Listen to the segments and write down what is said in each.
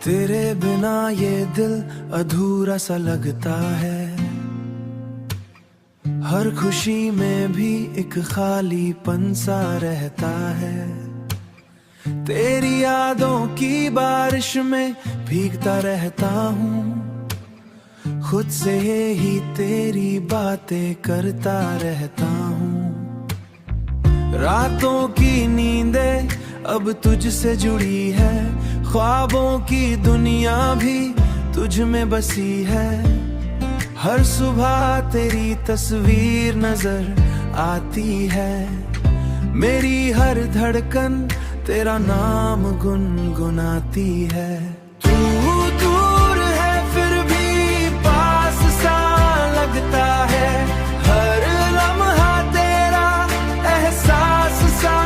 तेरे बिना ये दिल अधूरा सा लगता है। हर खुशी में भी एक खालीपन सा रहता है। तेरी यादों की बारिश में भीगता रहता हूँ। खुद से ही तेरी बातें करता रहता हूँ। रातों की नींदें अब तुझसे जुड़ी है। ख्वाबों की दुनिया भी तुझ में बसी है। हर सुबह तेरी तस्वीर नजर आती है। मेरी हर धड़कन तेरा नाम गुनगुनाती है। तू दूर है फिर भी पास सा लगता है। हर लम्हा तेरा एहसास सा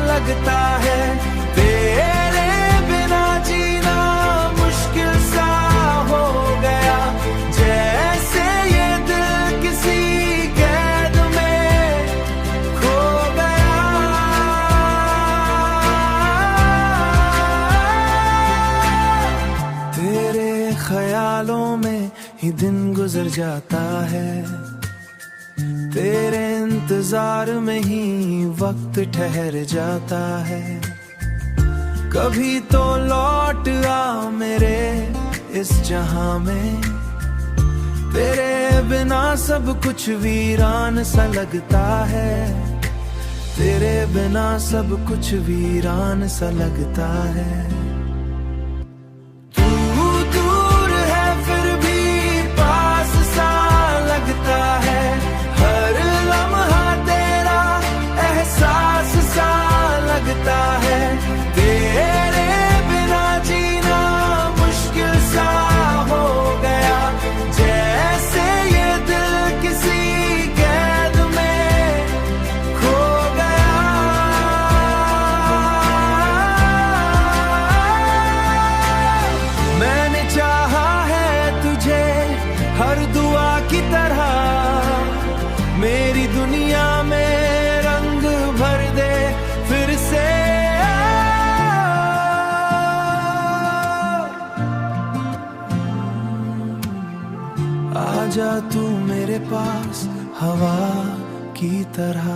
लगता है। तेरे बिना जीना मुश्किल सा हो गया। जैसे ये दिल किसी कैद में खो गया। तेरे ख्यालों में ही दिन गुजर जाता है। तेरे इंतजार में ही वक्त ठहर जाता है। कभी तो लौट आ मेरे इस जहां में। तेरे बिना सब कुछ वीरान सा लगता है। तेरे बिना सब कुछ वीरान सा लगता है। तू दूर है फिर भी पास सा लगता है। हर लम्हा तेरा एहसास सा लगता है। तेरे बिना जीना मुश्किल सा हो गया। जैसे ये दिल किसी कैद में खो गया। मैंने चाहा है तुझे हर दुआ की तरह। मेरी दुनिया में रंग भर दे फिर से। आजा तू मेरे पास हवा की तरह।